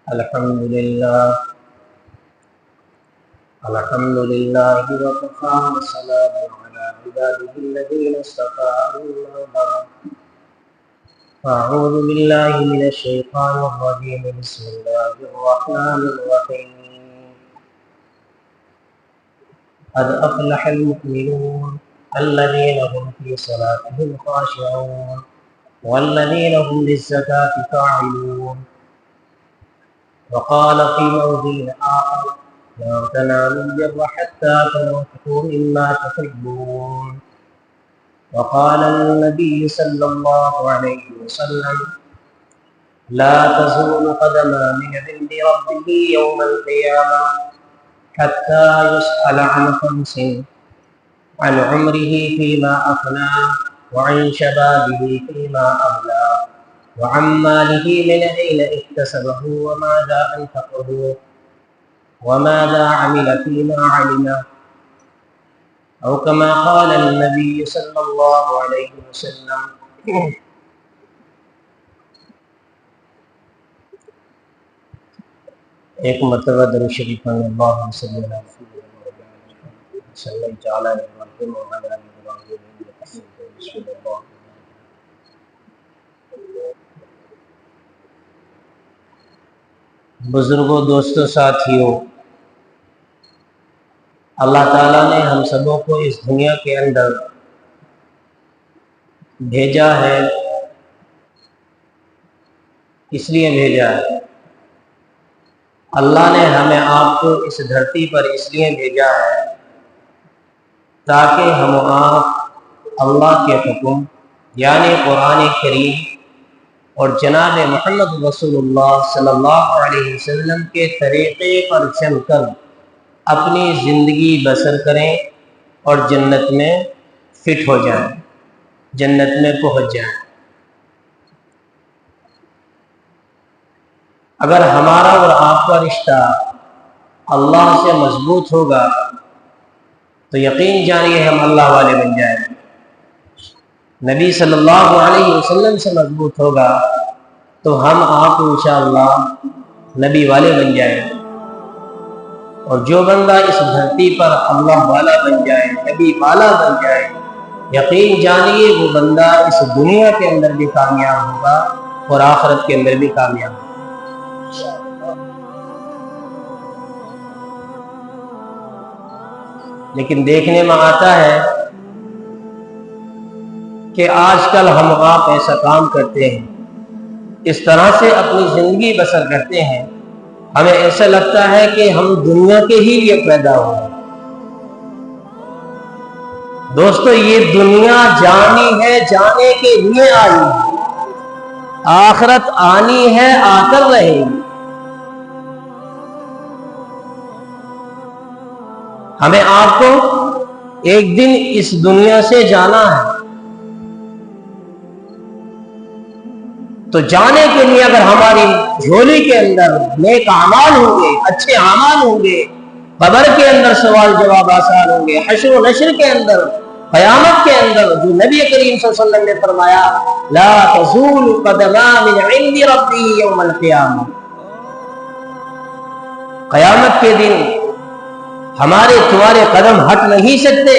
الحمد لله وكفى وسلام على عباده الذين اصطفى أما بعد أعوذ بالله من الشيطان الرجيم بسم الله الرحمن الرحيم قد أفلح المؤمنون الذين هم في صلاتهم خاشعون والذين هم للزكاة فاعلون وقال في موضع آخر لا تنالوا البر حتى تنفقوا مما تحبون وقال النبي صلى الله عليه وسلم لا تزول قدم من عند ربه يوم القيامة حتى يسأل عن خمس عن عمره فيما أفنى وعن شبابه فيما أبلى وعن ماله من أين اكتسبه وماذا أنفقه وماذا عمل فيما علم أو كما قال النبي صلى الله عليه وسلم ایک مرتبہ درود شریف پڑھیں اللہم صلی اللہ علیہ وسلم صلی اللہ تعالی علیہ وسلم وعلی آلہ ابراہیم انک حمید مجید بسم اللہ بزرگوں، دوستوں، ساتھیوں، اللہ تعالیٰ نے ہم سبوں کو اس دنیا کے اندر بھیجا ہے، اس لیے بھیجا ہے۔ اللہ نے ہمیں آپ کو اس دھرتی پر اس لیے بھیجا ہے تاکہ ہم آپ اللہ کے حکم یعنی قرآن کریم اور جناب محمد رسول اللہ صلی اللہ علیہ وسلم کے طریقے پر چل کر اپنی زندگی بسر کریں اور جنت میں فٹ ہو جائیں، جنت میں پہنچ جائیں۔ اگر ہمارا اور آپ کا رشتہ اللہ سے مضبوط ہوگا تو یقین جانیے ہم اللہ والے بن جائیں گے۔ نبی صلی اللہ علیہ وسلم سے مضبوط ہوگا تو ہم آپ انشاءاللہ نبی والے بن جائیں گے، اور جو بندہ اس دھرتی پر اللہ والا بن جائے، نبی والا بن جائے، یقین جانیے وہ بندہ اس دنیا کے اندر بھی کامیاب ہوگا اور آخرت کے اندر بھی کامیاب ہوگا۔ لیکن دیکھنے میں آتا ہے کہ آج کل ہم آپ ایسا کام کرتے ہیں، اس طرح سے اپنی زندگی بسر کرتے ہیں، ہمیں ایسا لگتا ہے کہ ہم دنیا کے ہی لیے پیدا ہوئے ہیں۔ دوستو، یہ دنیا جانی ہے، جانے کے لیے آئی ہے، آخرت آنی ہے، آ کر رہے گی۔ ہمیں آپ کو ایک دن اس دنیا سے جانا ہے، تو جانے کے لیے اگر ہماری جھولی کے اندر نیک اعمال ہوں گے، اچھے اعمال ہوں گے، قبر کے اندر سوال جواب آسان ہوں گے، حشر و نشر کے اندر، قیامت کے اندر جو نبی کریم صلی اللہ علیہ وسلم نے فرمایا لا تزول قدم من عند ربی یوم القیامہ، قیامت کے دن ہمارے تمہارے قدم ہٹ نہیں سکتے۔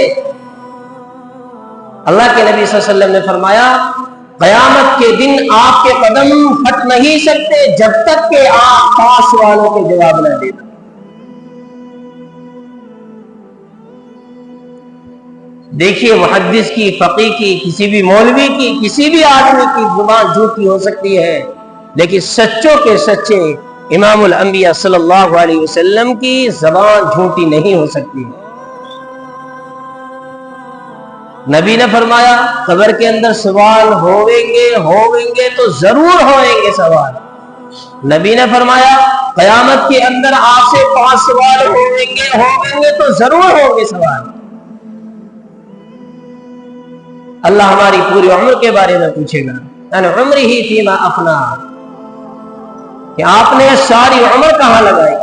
اللہ کے نبی صلی اللہ علیہ وسلم نے فرمایا قیامت کے دن آپ کے قدم ہٹ نہیں سکتے جب تک کہ آپ 5 سوالوں کے جواب نہ دیں۔ دیکھیے، محدث کی، فقیہ کی، کسی بھی مولوی کی، کسی بھی آدمی کی زبان جھوٹی ہو سکتی ہے، لیکن سچوں کے سچے امام الانبیاء صلی اللہ علیہ وسلم کی زبان جھوٹی نہیں ہو سکتی۔ نبی نے فرمایا قبر کے اندر سوال ہوئیں گے تو ضرور ہوئیں گے سوال۔ نبی نے فرمایا قیامت کے اندر آپ سے 5 سوال ہوئیں گے تو ضرور ہوں گے سوال۔ اللہ ہماری پوری عمر کے بارے میں پوچھے گا، یعنی عمر ہی فیما افنا، کہ آپ نے ساری عمر کہاں لگائی،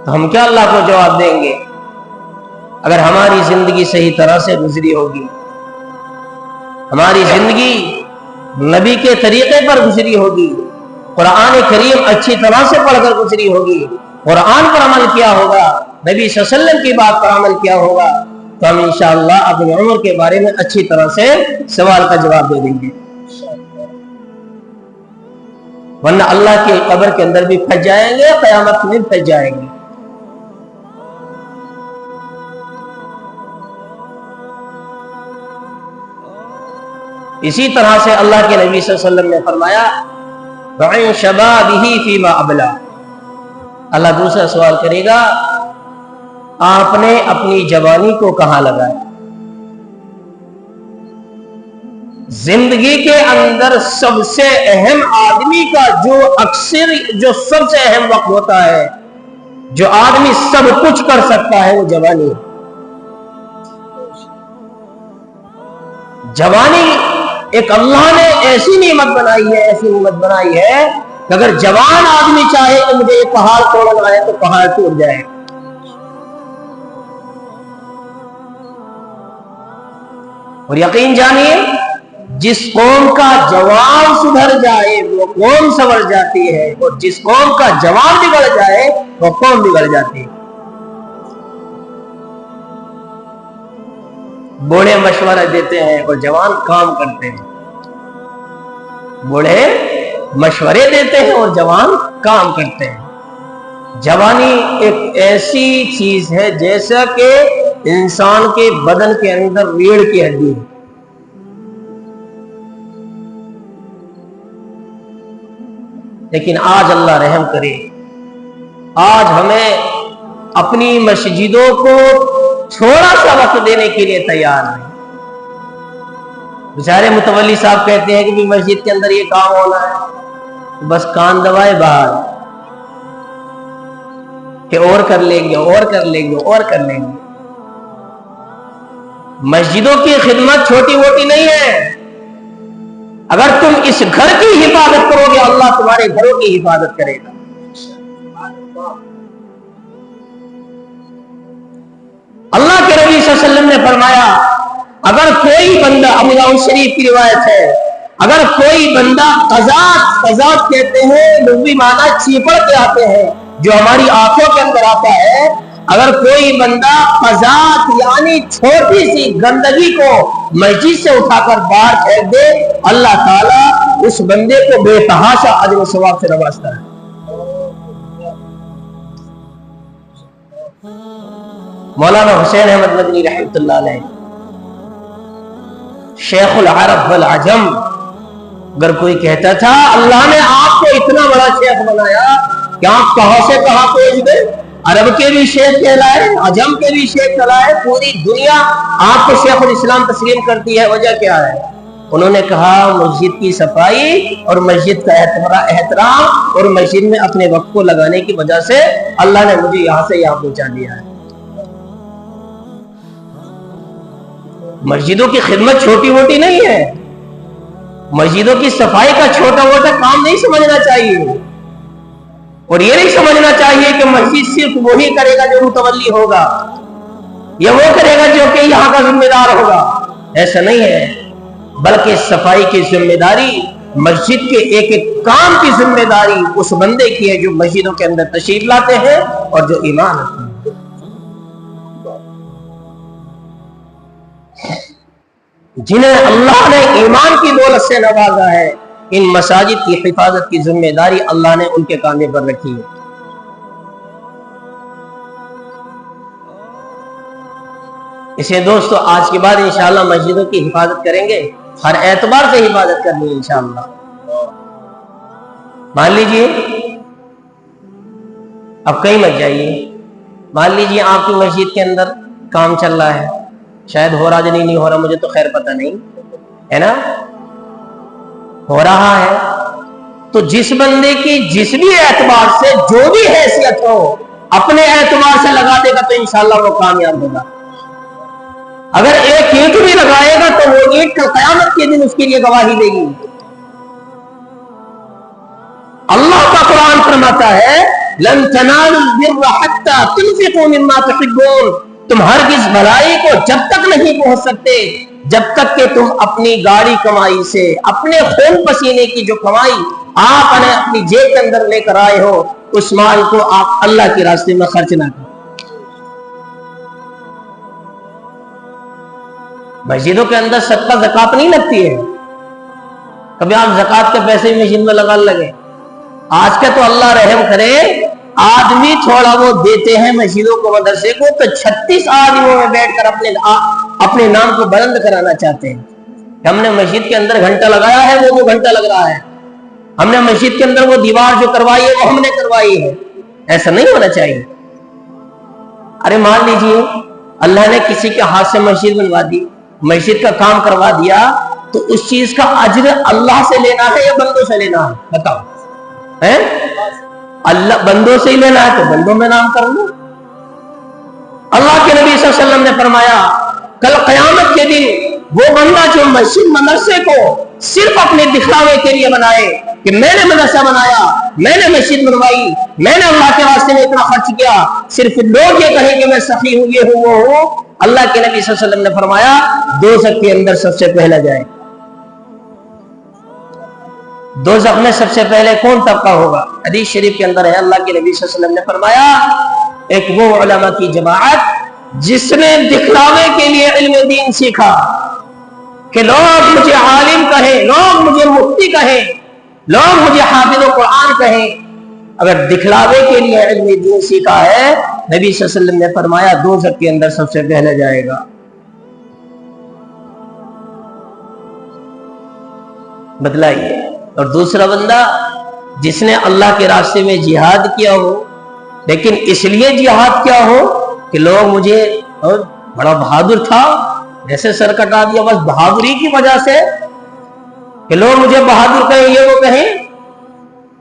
تو ہم کیا اللہ کو جواب دیں گے؟ اگر ہماری زندگی صحیح طرح سے گزری ہوگی، ہماری زندگی نبی کے طریقے پر گزری ہوگی، قرآن کریم اچھی طرح سے پڑھ کر گزری ہوگی، قرآن پر عمل کیا ہوگا، نبی صلی اللہ علیہ وسلم کی بات پر عمل کیا ہوگا، تو ہم انشاءاللہ اپنی عمر کے بارے میں اچھی طرح سے سوال کا جواب دے دیں گے، ورنہ اللہ کی قبر کے اندر بھی پھنس جائیں گے، قیامت میں پھنس جائیں گے۔ اسی طرح سے اللہ کے نبی صلی اللہ علیہ وسلم نے فرمایا وَعِن شَبَابِهِ فِيمَا أَبْلَى، اللہ دوسرا سوال کرے گا آپ نے اپنی جوانی کو کہاں لگایا؟ زندگی کے اندر سب سے اہم آدمی کا جو سب سے اہم وقت ہوتا ہے، جو آدمی سب کچھ کر سکتا ہے، وہ جوانی ہے۔ جوانی ایک اللہ نے ایسی نعمت بنائی ہے کہ اگر جوان آدمی چاہے کہ مجھے یہ پہاڑ توڑنا ہے تو پہاڑ ٹوٹ جائے۔ اور یقین جانیے جس قوم کا جوان سدھر جائے وہ قوم سنور جاتی ہے، اور جس قوم کا جوان بگڑ جائے وہ قوم بگڑ جاتی ہے۔ بوڑھے مشورہ دیتے ہیں اور جوان کام کرتے ہیں، بوڑھے مشورے دیتے ہیں اور جوان کام کرتے ہیں۔ جوانی ایک ایسی چیز ہے جیسا کہ انسان کے بدن کے اندر ریڑھ کی ہڈی ہے، لیکن آج اللہ رحم کرے، آج ہمیں اپنی مسجدوں کو تھوڑا سا وقت دینے کے لیے تیار نہیں۔ بیچارے متولی صاحب کہتے ہیں کہ مسجد کے اندر یہ کام ہونا ہے، بس کان دبائے باہر کہ اور کر لیں گے اور کر لیں گے اور کر لیں گے۔ مسجدوں کی خدمت چھوٹی موٹی نہیں ہے، اگر تم اس گھر کی حفاظت کرو گے اللہ تمہارے گھروں کی حفاظت کرے گا۔ اللہ کے نبی صلی اللہ علیہ وسلم نے فرمایا اگر کوئی بندہ، ابو داؤد شریف کی روایت ہے، اگر کوئی بندہ قذات کہتے ہیں لغوی معنی چیپڑ کے آتے ہیں جو ہماری آنکھوں کے اندر آتا ہے، اگر کوئی بندہ قذات یعنی چھوٹی سی گندگی کو مسجد سے اٹھا کر باہر پھینک دے، اللہ تعالیٰ اس بندے کو بے تحاشا اجر و ثواب سے نوازتا ہے۔ مولانا حسین احمد مدنی رحمۃ اللہ علیہ شیخ العرب والعجم، اگر کوئی کہتا تھا اللہ نے آپ کو اتنا بڑا شیخ بنایا کہ آپ کہاں سے کہاں پہنچ گئے، عرب کے بھی شیخ کہلائے، عجم کے بھی شیخ کہلائے، پوری دنیا آپ کو شیخ الاسلام تسلیم کرتی ہے، وجہ کیا ہے؟ انہوں نے کہا مسجد کی صفائی اور مسجد کا احترام اور مسجد میں اپنے وقت کو لگانے کی وجہ سے اللہ نے مجھے یہاں سے یہاں پہنچا دیا ہے۔ مسجدوں کی خدمت چھوٹی موٹی نہیں ہے، مسجدوں کی صفائی کا چھوٹا موٹا کام نہیں سمجھنا چاہیے، اور یہ نہیں سمجھنا چاہیے کہ مسجد صرف وہی کرے گا جو متولی ہوگا یا وہ کرے گا جو کہ یہاں کا ذمہ دار ہوگا، ایسا نہیں ہے، بلکہ صفائی کی ذمہ داری، مسجد کے ایک ایک کام کی ذمہ داری اس بندے کی ہے جو مسجدوں کے اندر تشریف لاتے ہیں اور جو ایمان رکھتے ہیں۔ جنہیں اللہ نے ایمان کی دولت سے نوازا ہے، ان مساجد کی حفاظت کی ذمہ داری اللہ نے ان کے کاندھے پر رکھی ہے۔ اسے دوستو آج کے بعد انشاءاللہ مسجدوں کی حفاظت کریں گے، ہر اعتبار سے حفاظت کرنی ہے انشاءاللہ۔ مان لیجئے اب کہیں مت جائیے، مان لیجئے آپ کی مسجد کے اندر کام چل رہا ہے، شاید ہو رہا نہیں ہو رہا مجھے تو خیر پتہ نہیں ہے نا، ہو رہا ہے تو جس بندے کی جس بھی اعتبار سے جو بھی حیثیت ہو اپنے اعتبار سے لگا دے گا تو انشاءاللہ وہ کامیاب ہوگا۔ اگر ایک اینٹ بھی لگائے گا تو وہ اینٹ کل قیامت کے دن اس کے لیے گواہی دے گی۔ اللہ کا قرآن فرماتا ہے لن تنالوا البر حتى تنفقوا مما تحبون، تم ہرگز بھلائی کو جب تک نہیں پہنچ سکتے جب تک کہ تم اپنی گاڑی کمائی سے، اپنے خون پسینے کی جو کمائی آپ اپنی جیب کے اندر لے کر آئے ہو اس مال کو آپ اللہ کے راستے میں خرچ نہ کریں۔ مسجدوں کے اندر صدقہ زکات نہیں لگتی ہے، کبھی آپ زکات کے پیسے مشین میں لگا لگے۔ آج کا تو اللہ رحم کرے، آدمی تھوڑا وہ دیتے ہیں مسجدوں کو مدرسے کو تو 36 آدمیوں میں بیٹھ کر اپنے نام کو بلند کرانا چاہتے ہیں۔ ہم نے مسجد کے اندر گھنٹہ لگایا ہے، وہ گھنٹہ لگ رہا ہے، ہم نے مسجد کے اندر وہ دیوار جو کروائی ہے وہ ہم نے کروائی ہے۔ ایسا نہیں ہونا چاہیے۔ ارے مان لیجئے اللہ نے کسی کے ہاتھ سے مسجد بنوا دی، مسجد کا کام کروا دیا، تو اس چیز کا اجر اللہ سے لینا ہے یا بندوں سے لینا ہے؟ بتاؤ، اللہ بندوں سے ہی لینا ہے تو بندوں میں نام کر لو۔ اللہ کے نبی صلی اللہ علیہ وسلم نے فرمایا کل قیامت کے دن وہ بندہ جو مسجد مدرسے کو صرف اپنے دکھلاوے کے لیے بنائے کہ میں نے مدرسہ بنایا، میں نے مسجد بنوائی، میں نے اللہ کے واسطے میں اتنا خرچ کیا، صرف لوگ یہ کہیں کہ میں سخی ہوں، یہ ہوں، وہ ہوں، اللہ کے نبی صلی اللہ علیہ وسلم نے فرمایا دوزخ کے اندر سب سے پہلا جائے۔ دوزخ میں سب سے پہلے کون طبقہ ہوگا؟ حدیث شریف کے اندر ہے، اللہ کے نبی صلی اللہ علیہ وسلم نے فرمایا ایک وہ علماء کی جماعت جس نے دکھلاوے کے لیے علم دین سیکھا کہ لوگ مجھے عالم کہیں، لوگ مجھے مفتی کہیں، لوگ مجھے حافظ قرآن کہیں، اگر دکھلاوے کے لیے علم دین سیکھا ہے، نبی صلی اللہ علیہ وسلم نے فرمایا دوزخ کے اندر سب سے پہلے جائے گا۔ بتلائیے۔ اور دوسرا بندہ جس نے اللہ کے راستے میں جہاد کیا ہو، لیکن اس لیے جہاد کیا ہو کہ لوگ مجھے بڑا بہادر تھا، جیسے سر کٹا دیا بس بہادری کی وجہ سے، کہ لوگ مجھے بہادر کہیں، یہ وہ کہیں،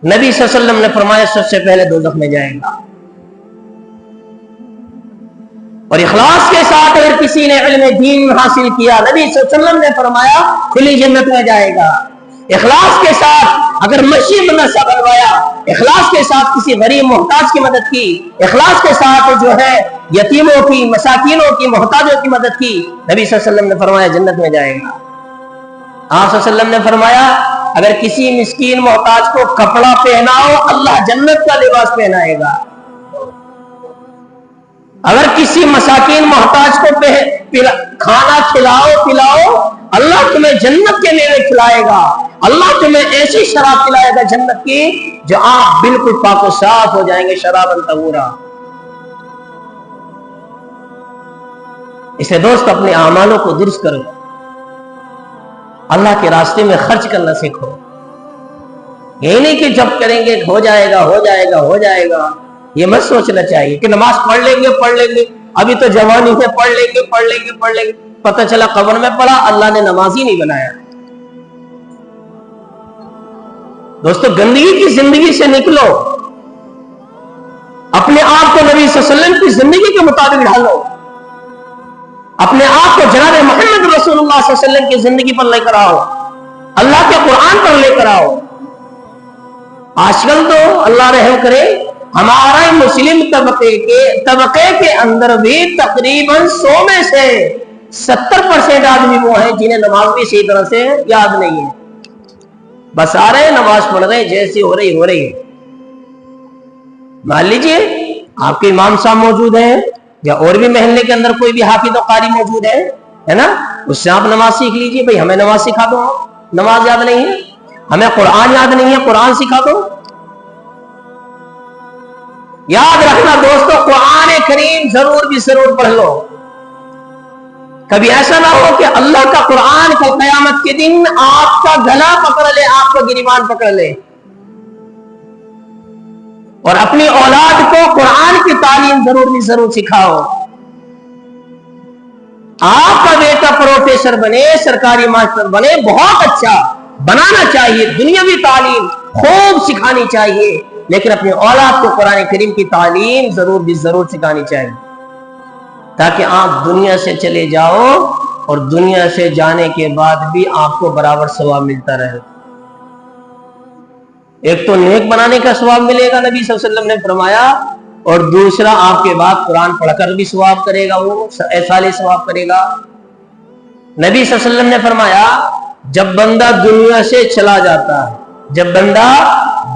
نبی صلی اللہ علیہ وسلم نے فرمایا سب سے پہلے دوزخ میں جائے گا۔ اور اخلاص کے ساتھ اگر کسی نے علم دین حاصل کیا، نبی صلی اللہ علیہ وسلم نے فرمایا کھلی جنت میں جائے گا۔ اخلاص کے ساتھ اگر مسجد مدرسہ بنوایا، اخلاص کے ساتھ کسی غریب محتاج کی مدد کی، اخلاص کے ساتھ جو ہے یتیموں کی، مساکینوں کی، محتاجوں کی مدد کی، نبی صلی اللہ علیہ وسلم نے فرمایا جنت میں جائے گا۔ آپ صلی اللہ علیہ وسلم نے فرمایا اگر کسی مسکین محتاج کو کپڑا پہناؤ، اللہ جنت کا لباس پہنائے گا۔ اگر کسی مساکین محتاج کو کھانا کھلاؤ پلاؤ، اللہ تمہیں جنت کے میوے کھلائے گا، اللہ تمہیں ایسی شراب پلائے گا جنت کی جو آپ بالکل پاک و صاف ہو جائیں گے، شراباً طہورا۔ اسے دوست اپنے اعمالوں کو درست کرو، اللہ کے راستے میں خرچ کرنا سیکھو۔ یہ نہیں کہ جب کریں گے ہو جائے گا، ہو جائے گا، ہو جائے گا، یہ مت سوچنا چاہیے کہ نماز پڑھ لیں گے، ابھی تو جوانی ہے، پڑھ لیں گے، پتہ چلا قبر میں پڑا، اللہ نے نماز ہی نہیں بنایا۔ دوستو گندگی کی زندگی سے نکلو، اپنے آپ کو نبی صلی اللہ علیہ وسلم کی زندگی کے مطابق ڈھالو، اپنے آپ کو جناب محمد رسول اللہ صلی اللہ علیہ وسلم کی زندگی پر لے کر آؤ، اللہ کے قرآن پر لے کر آؤ۔ آج کل تو اللہ رحم کرے ہمارا مسلم طبقے کے اندر بھی تقریباً 100 میں سے 70% آدمی وہ ہیں جنہیں نماز بھی صحیح طرح سے یاد نہیں ہے، بس آ رہے نماز پڑھ رہے جیسی ہو رہی ہے۔ مان لیجئے آپ کے امام صاحب موجود ہیں یا اور بھی محلے کے اندر کوئی بھی حافظ و قاری موجود ہے نا، اس سے آپ نماز سیکھ لیجئے۔ بھئی ہمیں نماز سکھا دو، نماز یاد نہیں ہے، ہمیں قرآن یاد نہیں ہے، قرآن سکھا دو۔ یاد رکھنا دوستو، قرآن کریم ضرور پڑھ لو، کبھی ایسا نہ ہو کہ اللہ کا قرآن کل قیامت کے دن آپ کا گلا پکڑ لے، آپ کا گریبان پکڑ لے۔ اور اپنی اولاد کو قرآن کی تعلیم ضرور سکھاؤ۔ آپ کا بیٹا پروفیسر بنے، سرکاری ماسٹر بنے، بہت اچھا، بنانا چاہیے، دنیاوی تعلیم خوب سکھانی چاہیے، لیکن اپنی اولاد کو قرآن کریم کی تعلیم ضرور سکھانی چاہیے، تاکہ آپ دنیا سے چلے جاؤ اور دنیا سے جانے کے بعد بھی آپ کو برابر ثواب ملتا رہے۔ ایک تو نیک بنانے کا ثواب ملے گا، نبی صلی اللہ علیہ وسلم نے فرمایا، اور دوسرا آپ کے بعد قرآن پڑھ کر بھی ثواب کرے گا، وہ ایسا ثواب کرے گا۔ نبی صلی اللہ علیہ وسلم نے فرمایا جب بندہ دنیا سے چلا جاتا ہے جب بندہ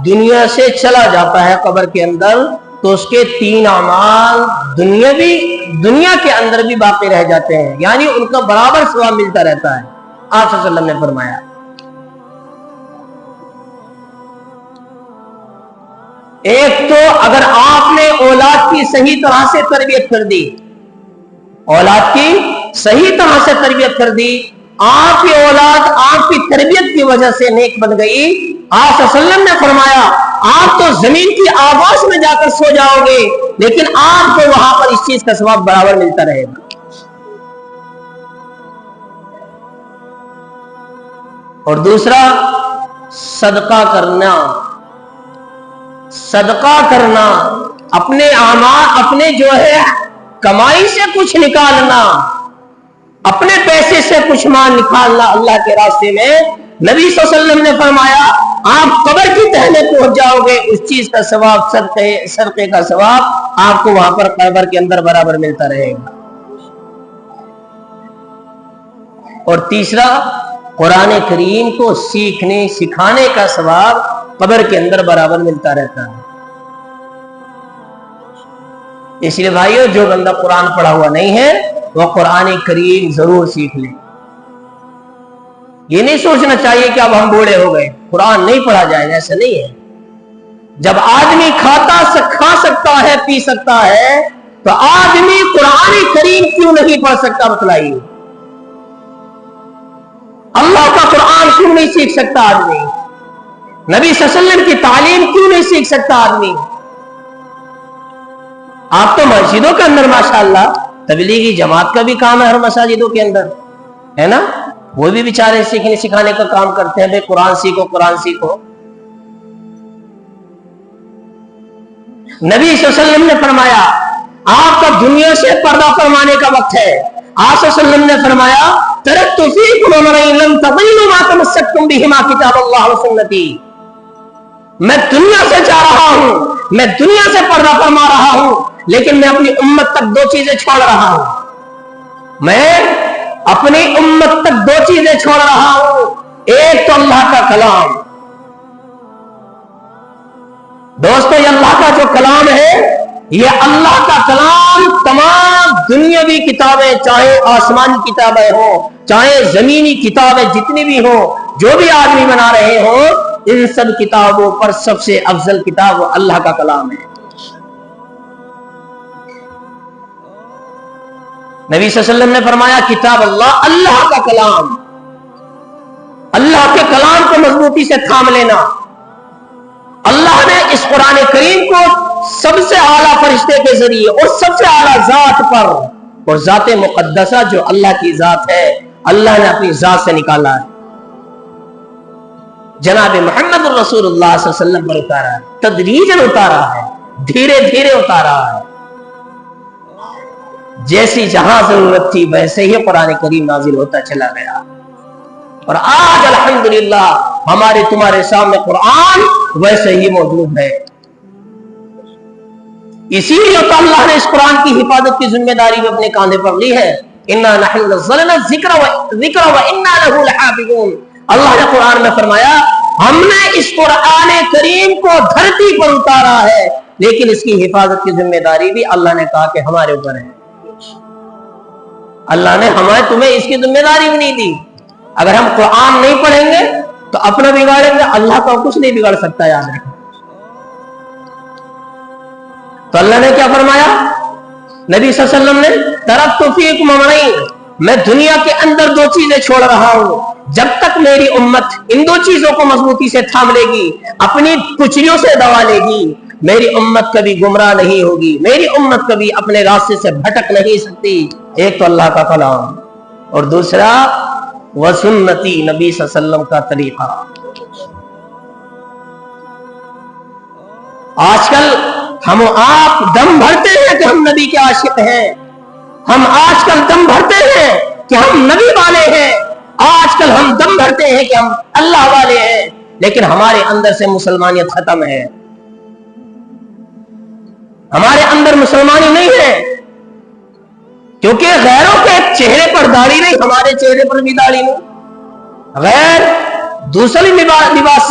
دنیا سے چلا جاتا ہے قبر کے اندر تو اس کے 3 اعمال دنیا کے اندر بھی باقی رہ جاتے ہیں، یعنی ان کا برابر ثواب ملتا رہتا ہے۔ آپ صلی اللہ علیہ وسلم نے فرمایا ایک تو اگر آپ نے اولاد کی صحیح طرح سے تربیت کر دی، اولاد کی صحیح طرح سے تربیت کر دی، آپ کی اولاد آپ کی تربیت کی وجہ سے نیک بن گئی، آپ صلی اللہ علیہ وسلم نے فرمایا آپ تو زمین کی آغوش میں جا کر سو جاؤ گے لیکن آپ کو وہاں پر اس چیز کا ثواب برابر ملتا رہے گا۔ اور دوسرا صدقہ کرنا، صدقہ کرنا، اپنے اعمال، اپنے جو ہے کمائی سے کچھ نکالنا، اپنے پیسے سے کچھ مال نکالنا اللہ کے راستے میں۔ نبی صلی اللہ علیہ وسلم نے فرمایا آپ قبر کی تہہ میں پہنچ جاؤ گے، اس چیز کا ثواب، صدقے کا ثواب آپ کو وہاں پر قبر کے اندر برابر ملتا رہے گا۔ اور تیسرا قرآن کریم کو سیکھنے سکھانے کا ثواب قبر کے اندر برابر ملتا رہتا ہے۔ اس لیے بھائیو، جو بندہ قرآن پڑھا ہوا نہیں ہے وہ قرآن کریم ضرور سیکھ لے۔ یہ نہیں سوچنا چاہیے کہ اب ہم بوڑھے ہو گئے قرآن نہیں پڑھا جائے گا، ایسا نہیں ہے۔ جب آدمی کھا سکتا ہے، پی سکتا ہے، تو آدمی قرآن کریم کیوں نہیں پڑھ سکتا؟ بتلائیے، اللہ کا قرآن کیوں نہیں سیکھ سکتا آدمی؟ نبی صلی اللہ علیہ وسلم کی تعلیم کیوں نہیں سیکھ سکتا آدمی؟ آپ تو مسجدوں کے اندر ماشاءاللہ تبلیغی جماعت کا بھی کام ہے، ہر مساجدوں کے اندر ہے نا، وہ بھی بیچارے سیکھنے سکھانے کا کام کرتے ہیں، بھائی قرآن سیکھو، قرآن سیکھو۔ نبی صلی اللہ علیہ وسلم نے فرمایا آپ کا دنیا سے پردہ فرمانے کا وقت ہے۔ آپ صلی اللہ علیہ وسلم نے فرمایا ترکت فیکم امرین لن تضلوا ما تمسکتم بہما کتاب اللہ و سنتی۔ میں دنیا سے جا رہا ہوں، میں دنیا سے پردہ فرما رہا ہوں، لیکن میں اپنی امت تک 2 چیزیں چھوڑ رہا ہوں۔ میں اپنی امت تک 2 چیزیں چھوڑ رہا ہوں، ایک تو اللہ کا کلام۔ دوستو، یہ اللہ کا جو کلام ہے، یہ اللہ کا کلام تمام دنیاوی کتابیں، چاہے آسمانی کتابیں ہوں، چاہے زمینی کتابیں جتنی بھی ہوں، جو بھی آدمی بنا رہے ہوں، ان سب کتابوں پر سب سے افضل کتاب وہ اللہ کا کلام ہے۔ نبی صلی اللہ علیہ وسلم نے فرمایا کتاب اللہ، اللہ کا کلام، اللہ کے کلام کو مضبوطی سے تھام لینا۔ اللہ نے اس قرآن کریم کو سب سے اعلیٰ فرشتے کے ذریعے اور سب سے اعلیٰ ذات پر، اور ذات مقدسہ جو اللہ کی ذات ہے، اللہ نے اپنی ذات سے نکالا ہے، جناب محمد الرسول اللہ صلی اللہ علیہ وسلم پر اتارا ہے، تدریجاً اتارا ہے، دھیرے دھیرے اتارا ہے۔ جیسی جہاں ضرورت تھی ویسے ہی قرآن کریم نازل ہوتا چلا گیا، اور آج الحمدللہ ہمارے تمہارے سامنے قرآن ویسے ہی موجود ہے۔ اسی لیے تو اللہ نے اس قرآن کی حفاظت کی ذمہ داری بھی اپنے کاندھے پر لی ہے۔ انا نحن نزلنا الذکر وانا له لحافظون۔ اللہ نے قرآن میں فرمایا ہم نے اس قرآن کریم کو دھرتی پر اتارا ہے، لیکن اس کی حفاظت کی ذمہ داری بھی اللہ نے کہا کہ ہمارے اوپر ہے۔ اللہ نے تمہیں اس کی ذمہ داری بھی نہیں دی۔ اگر ہم قرآن نہیں پڑھیں گے تو اپنا بگاڑیں گے، اللہ کا کچھ نہیں بگاڑ سکتا، یاد رکھیں۔ تو اللہ نے کیا فرمایا؟ نبی صلی اللہ علیہ وسلم نے ترکت فیکم امرین، میں دنیا کے اندر 2 چیزیں چھوڑ رہا ہوں، جب تک میری امت ان 2 چیزوں کو مضبوطی سے تھام لے گی، اپنی کچریوں سے دبا لے گی، میری امت کبھی گمراہ نہیں ہوگی، میری امت کبھی اپنے راستے سے بھٹک نہیں سکتی۔ ایک تو اللہ کا کلام، اور دوسرا وسنتی، نبی صلی اللہ علیہ وسلم کا طریقہ۔ آج کل ہم آپ دم بھرتے ہیں کہ ہم نبی کے عاشق ہیں، ہم آج کل دم بھرتے ہیں کہ ہم نبی والے ہیں، آج کل ہم دم بھرتے ہیں کہ ہم اللہ والے ہیں، لیکن ہمارے اندر سے مسلمانیت ختم ہے، ہمارے اندر مسلمانی نہیں ہے، کیونکہ غیروں کے چہرے پر داڑھی نہیں، ہمارے چہرے پر بھی داڑھی نہیں، غیر دوسری لباس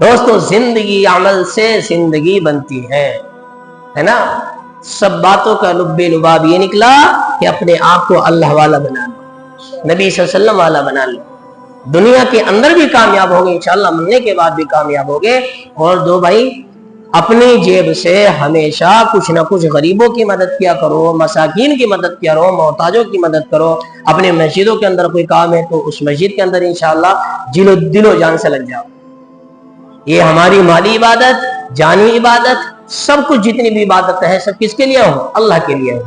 دوستو زندگی عمل سے زندگی بنتی ہے نا. سب باتوں کا لب لباب یہ نکلا کہ اپنے آپ کو اللہ والا بنا لو, نبی صلی اللہ علیہ وسلم والا بنا لو. دنیا کے اندر بھی کامیاب ہوگے انشاءاللہ, مرنے کے بعد بھی کامیاب ہوگے. اور دو بھائی, اپنی جیب سے ہمیشہ کچھ نہ کچھ غریبوں کی مدد کیا کرو, مساکین کی مدد کیا کرو, محتاجوں کی مدد کرو. اپنے مسجدوں کے اندر کوئی کام ہے تو اس مسجد کے اندر انشاءاللہ دل و جان سے لگ جاؤ. یہ ہماری مالی عبادت, جانی عبادت, سب کچھ جتنی بھی عبادت ہے سب کس کے لیے ہو؟ اللہ کے لیے ہو.